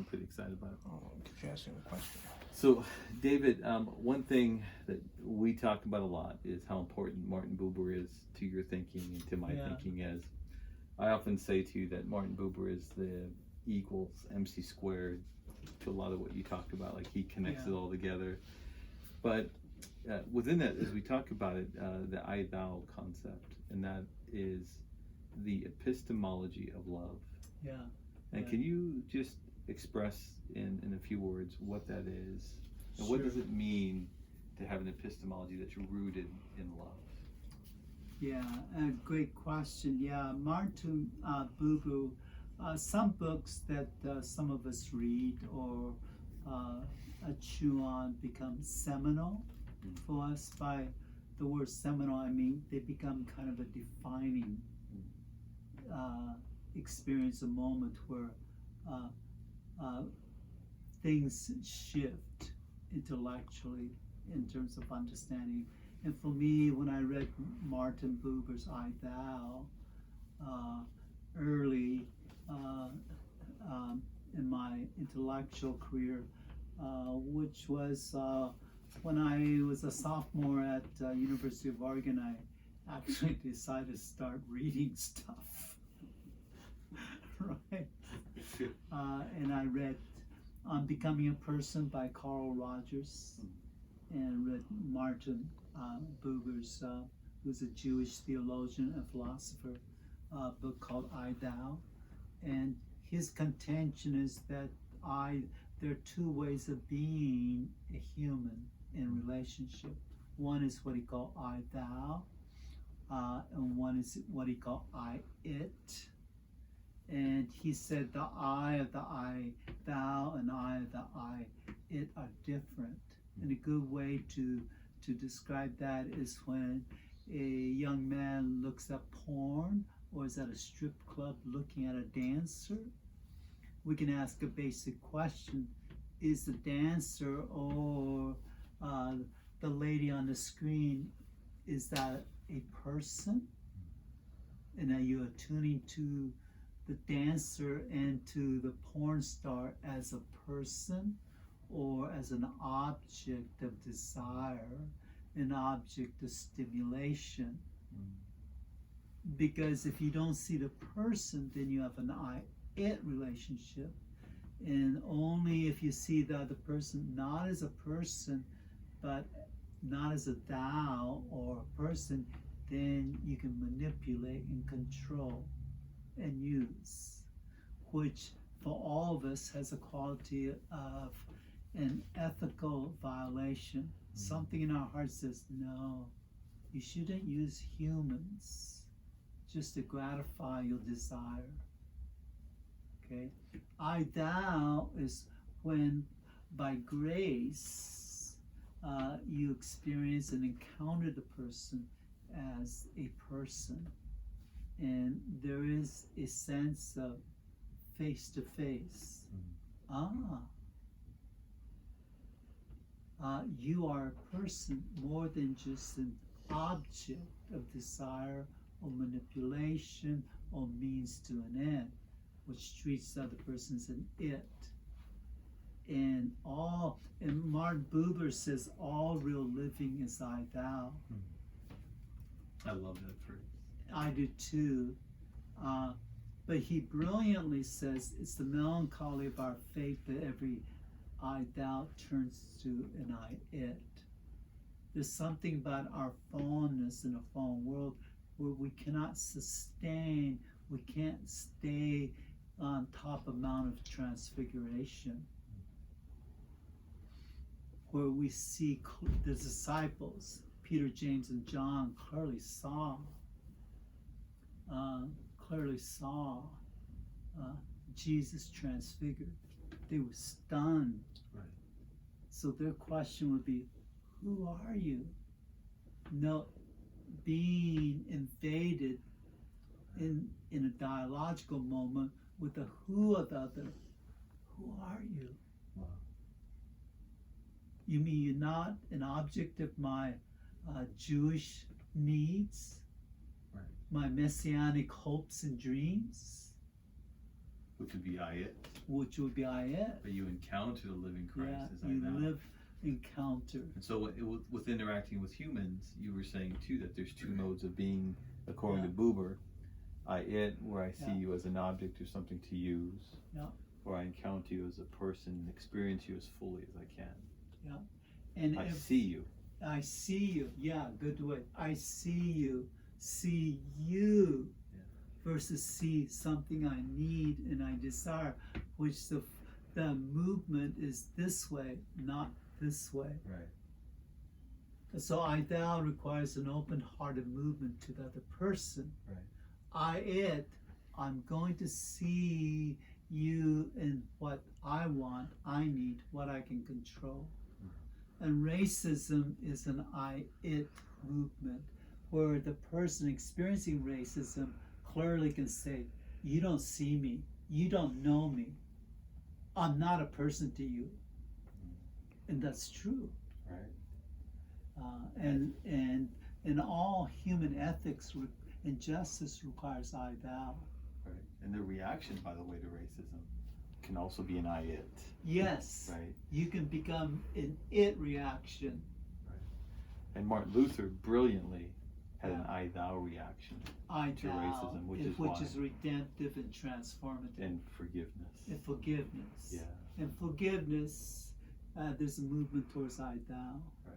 I'm pretty excited about it. Oh, could you ask me a question? So, David, one thing that we talk about a lot is how important Martin Buber is to your thinking and to my thinking. As I often say to you that Martin Buber is the E equals MC squared to a lot of what you talk about. Like, he connects it all together. But within that, as we talk about it, the I-thou concept, and that is the epistemology of love. Yeah. And can you just express in a few words what that is, and what does it mean to have an epistemology that's rooted in love? Yeah, a great question. Yeah, Martin Buber, some books that some of us read or chew on become seminal for us. By the word seminal, I mean they become kind of a defining experience, a moment where things shift intellectually in terms of understanding. And for me, when I read Martin Buber's I-thou early in my intellectual career, which was when I was a sophomore at University of Oregon, I actually decided to start reading stuff. Right? And I read On Becoming a Person by Carl Rogers, and read Martin Buber's, who's a Jewish theologian and philosopher, book called I-thou. And his contention is that there are two ways of being a human in relationship. One is what he called I-thou, and one is what he called I-it. And he said the I of the I-thou and I of the I-it are different. And a good way to describe that is when a young man looks at porn or is at a strip club looking at a dancer. We can ask a basic question: is the dancer or the lady on the screen, is that a person? And are you attuning to the dancer and to the porn star as a person, or as an object of desire, an object of stimulation? Because if you don't see the person, then you have an I-it relationship. And only if you see the other person not as a person, but not as a thou or a person, then you can manipulate and control and use, which for all of us has a quality of an ethical violation. Something in our heart says, no, you shouldn't use humans just to gratify your desire. Okay? I-thou is when, by grace, you experience and encounter the person as a person. And there is a sense of face-to-face. You are a person more than just an object of desire or manipulation or means to an end, which treats the other person as an it. And Martin Buber says all real living is I-thou. I love that phrase. I do too. But he brilliantly says it's the melancholy of our fate that every I-thou turns to an I-it. There's something about our fallenness in a fallen world where we cannot sustain, we can't stay on top of Mount of Transfiguration, where we see the disciples, Peter, James, and John, clearly saw Jesus transfigured. They were stunned. Right. So their question would be, who are you? No, being invaded in a dialogical moment with the who of the other. Who are you? Wow. You mean you're not an object of my Jewish needs, right, my messianic hopes and dreams? which would be I it. which would be I it. But you encounter the living Christ Yeah, as I you thou. live encounter. And so with interacting with humans, you were saying too that there's two modes of being, according to Buber. I it, where I see you as an object or something to use. Yeah. Or I encounter you as a person and experience you as fully as I can. Yeah. And I see you. I see you. Yeah, good way. I see you. See you. Yeah. Versus see something I need and I desire, which the movement is this way, not this way. Right. So I thou requires an open-hearted movement to the other person. Right. I'm going to see you in what I want, I need, what I can control. And racism is an I-it movement, where the person experiencing racism clearly can say, you don't see me, you don't know me, I'm not a person to you. And that's true. Right. And all human ethics and justice requires I thou. Right. And the reaction, by the way, to racism can also be an I it. Yes. Right. You can become an it reaction. Right. And Martin Luther brilliantly had an I thou reaction to racism, which is redemptive and transformative. And forgiveness. And forgiveness. Yeah. And forgiveness, there's a movement towards I thou. Right.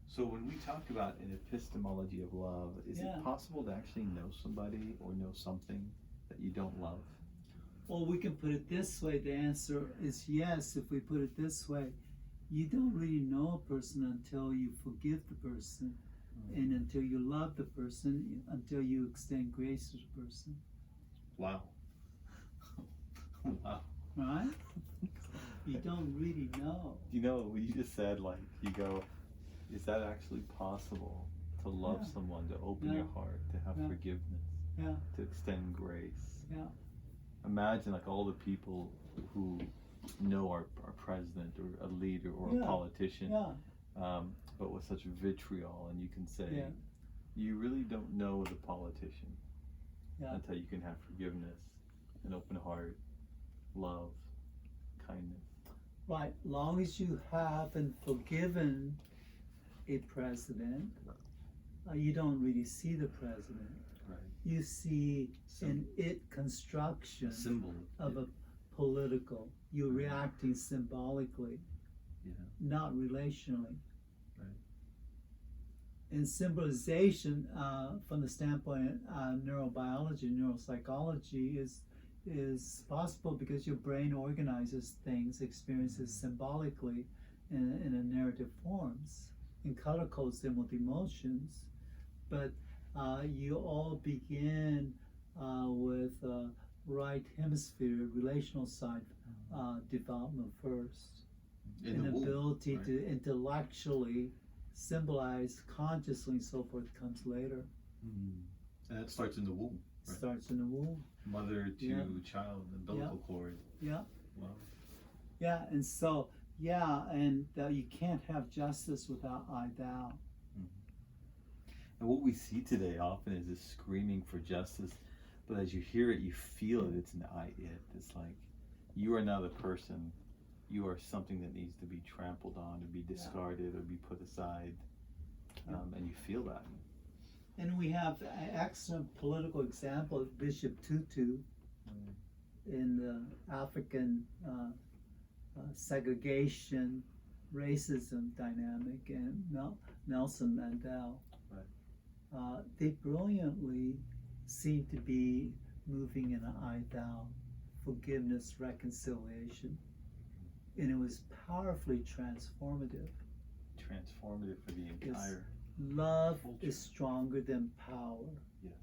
So when we talk about an epistemology of love, is it possible to actually know somebody or know something that you don't love? Well, we can put it this way. The answer is yes. If we put it this way, you don't really know a person until you forgive the person, and until you love the person, until you extend grace to the person. Wow. Wow. Right? You don't really know. You know, what you just said, like, you go, is that actually possible to love someone, to open your heart, to have forgiveness, to extend grace? Yeah. Imagine like all the people who know our president or a leader or a politician, but with such vitriol, and you can say, you really don't know the politician until you can have forgiveness, an open heart, love, kindness. Right. Long as you haven't forgiven a president, you don't really see the president. Right. You see an it construction symbol of a political. You're reacting symbolically, not relationally. Right. And symbolization, from the standpoint of neurobiology, neuropsychology, is possible because your brain organizes things, experiences symbolically in a narrative forms, and color codes them with emotions. But you all begin with right hemisphere, relational side development first. An ability to intellectually symbolize consciously and so forth comes later. And that starts in the womb. Right? Starts in the womb. Mother to child, umbilical cord. Yeah. Wow. Yeah, and so, and you can't have justice without I thou. And what we see today often is this screaming for justice, but as you hear it, you feel it. It's an I it. It's like, you are not a person. You are something that needs to be trampled on, or be discarded, or be put aside. And you feel that. And we have an excellent political example of Bishop Tutu in the African segregation, racism dynamic, and Nelson Mandela. Right. They brilliantly seem to be moving in an I thou, forgiveness, reconciliation. And it was powerfully transformative. Transformative for the entire love culture. is stronger than power. Yes.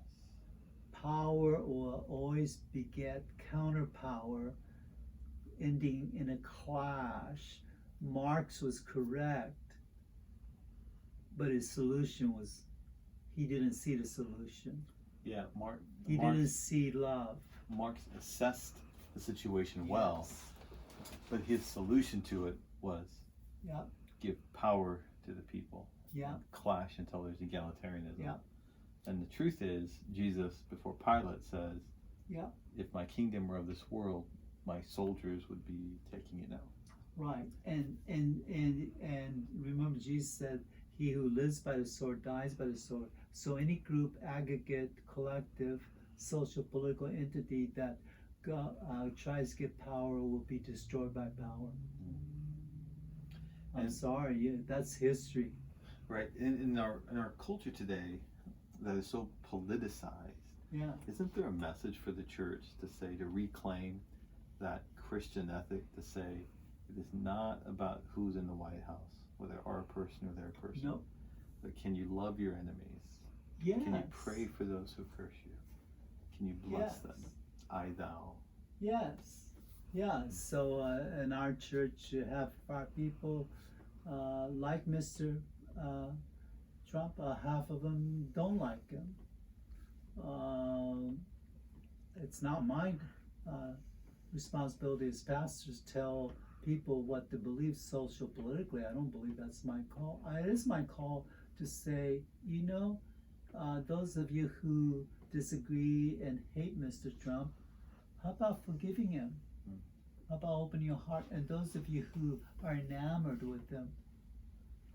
Power will always beget counterpower, ending in a clash. Marx was correct, but his solution was, he didn't see the solution. Yeah, He didn't see love. Marx assessed the situation well, but his solution to it was give power to the people. Clash until there's egalitarianism. And the truth is, Jesus, before Pilate, says, Yeah. If my kingdom were of this world, my soldiers would be taking it now. Right. And remember Jesus said, he who lives by the sword dies by the sword. So any group, aggregate, collective, social, political entity that tries to get power will be destroyed by power. I'm sorry, that's history. Right. In our culture today that is so politicized, yeah, isn't there a message for the church to say, to reclaim that Christian ethic, to say it is not about who's in the White House, whether our person or their person, no. but can you love your enemies? Yes. Can you pray for those who curse you? Can you bless them? I, thou. Yes. Yeah. So in our church, half of our people like Mr. Trump. Half of them don't like him. It's not my responsibility as pastors to tell people what to believe social politically. I don't believe that's my call. It is my call to say, those of you who disagree and hate Mr. Trump, how about forgiving him? How about opening your heart? And those of you who are enamored with him,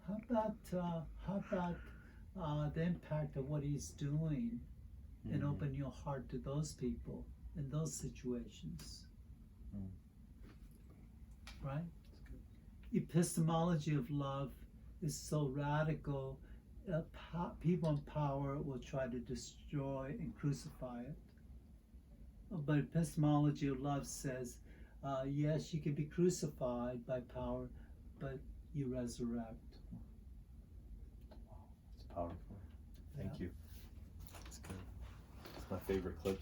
how about the impact of what he's doing, and open your heart to those people in those situations, right? Epistemology of love is so radical. People in power will try to destroy and crucify it. But epistemology of love says, yes, you can be crucified by power, but you resurrect. Wow, it's powerful. Thank you. It's good. It's my favorite clip.